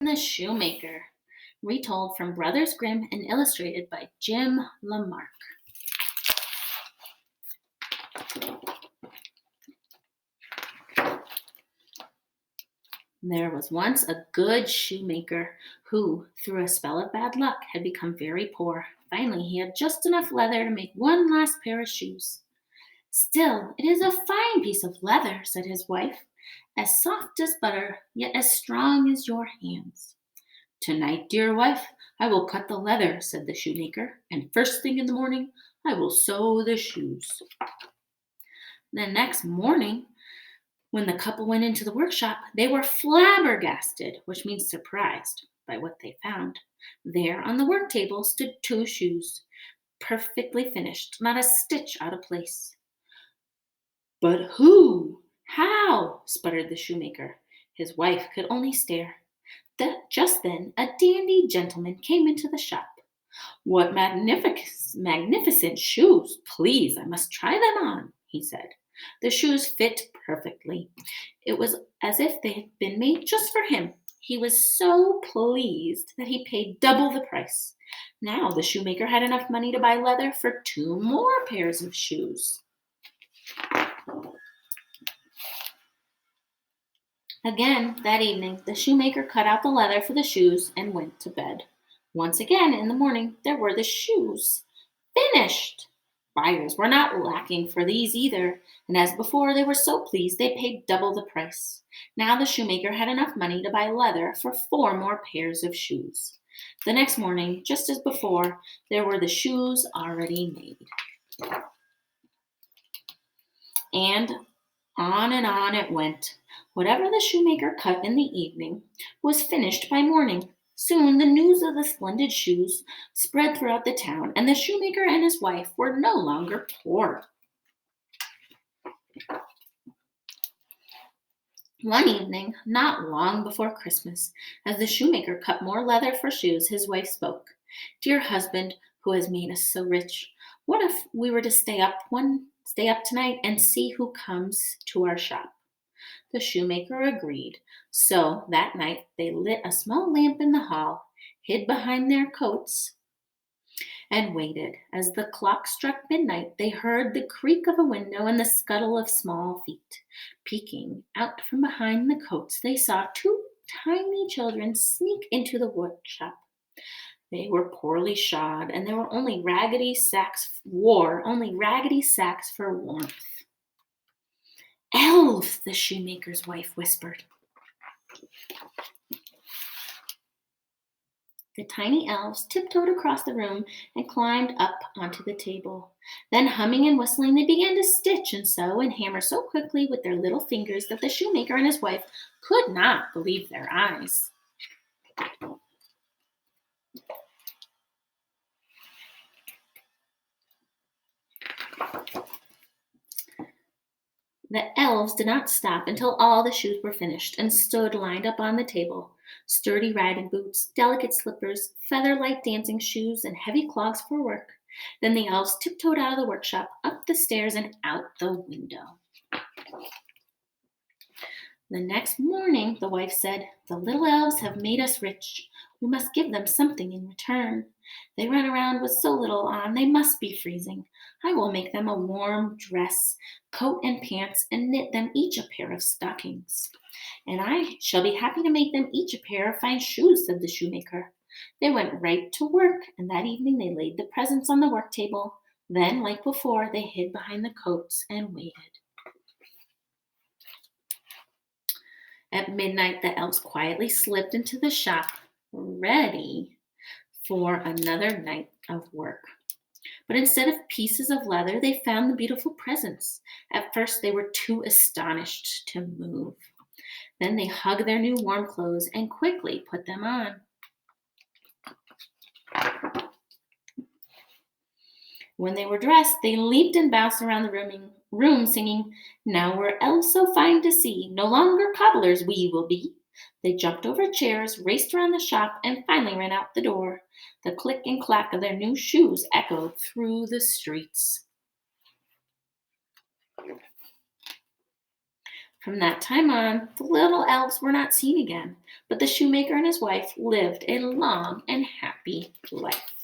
The Shoemaker, retold from Brothers Grimm and illustrated by Jim Lamarck. There was once a good shoemaker who, through a spell of bad luck, had become very poor. Finally, he had just enough leather to make one last pair of shoes. "Still, it is a fine piece of leather," said his wife, "as soft as butter, yet as strong as your hands." "Tonight, dear wife, I will cut the leather," said the shoemaker, "and first thing in the morning I will sew the shoes." The next morning, when the couple went into the workshop, they were flabbergasted, which means surprised, by what they found. There on the work table stood two shoes, perfectly finished, not a stitch out of place. "But who? How?" sputtered the shoemaker. His wife could only stare. Just then a dandy gentleman came into the shop. "What magnificent shoes! Please, I must try them on," he said. The shoes fit perfectly. It was as if they had been made just for him. He was so pleased that he paid double the price. Now the shoemaker had enough money to buy leather for 2 more pairs of shoes. Again, that evening, the shoemaker cut out the leather for the shoes and went to bed. Once again, in the morning, there were the shoes. Finished! Buyers were not lacking for these either, and as before, they were so pleased they paid double the price. Now the shoemaker had enough money to buy leather for 4 more pairs of shoes. The next morning, just as before, there were the shoes already made. And on it went. Whatever the shoemaker cut in the evening was finished by morning. Soon the news of the splendid shoes spread throughout the town, and the shoemaker and his wife were no longer poor. One evening, not long before Christmas, as the shoemaker cut more leather for shoes, his wife spoke. "Dear husband, who has made us so rich, what if we were to stay up tonight and see who comes to our shop?" The shoemaker agreed. So that night they lit a small lamp in the hall, hid behind their coats, and waited. As the clock struck midnight, they heard the creak of a window and the scuttle of small feet. Peeking out from behind the coats, they saw 2 tiny children sneak into the workshop. They were poorly shod, and wore only raggedy sacks for warmth. "Elves," the shoemaker's wife whispered. The tiny elves tiptoed across the room and climbed up onto the table. Then, humming and whistling, they began to stitch and sew and hammer so quickly with their little fingers that the shoemaker and his wife could not believe their eyes. The elves did not stop until all the shoes were finished and stood lined up on the table. Sturdy riding boots, delicate slippers, feather-light dancing shoes, and heavy clogs for work. Then the elves tiptoed out of the workshop, up the stairs, and out the window. The next morning, the wife said, "The little elves have made us rich. We must give them something in return. They run around with so little on, they must be freezing. I will make them a warm dress, coat, and pants, and knit them each a pair of stockings. And I shall be happy to make them each a pair of fine shoes," said the shoemaker. They went right to work, and that evening they laid the presents on the work table. Then, like before, they hid behind the coats and waited. At midnight, the elves quietly slipped into the shop, ready for another night of work. But instead of pieces of leather, they found the beautiful presents. At first, they were too astonished to move. Then they hugged their new warm clothes and quickly put them on. When they were dressed, they leaped and bounced around the room singing, "Now we're elves so fine to see, no longer cobblers we will be." They jumped over chairs, raced around the shop, and finally ran out the door. The click and clack of their new shoes echoed through the streets. From that time on, the little elves were not seen again, but the shoemaker and his wife lived a long and happy life.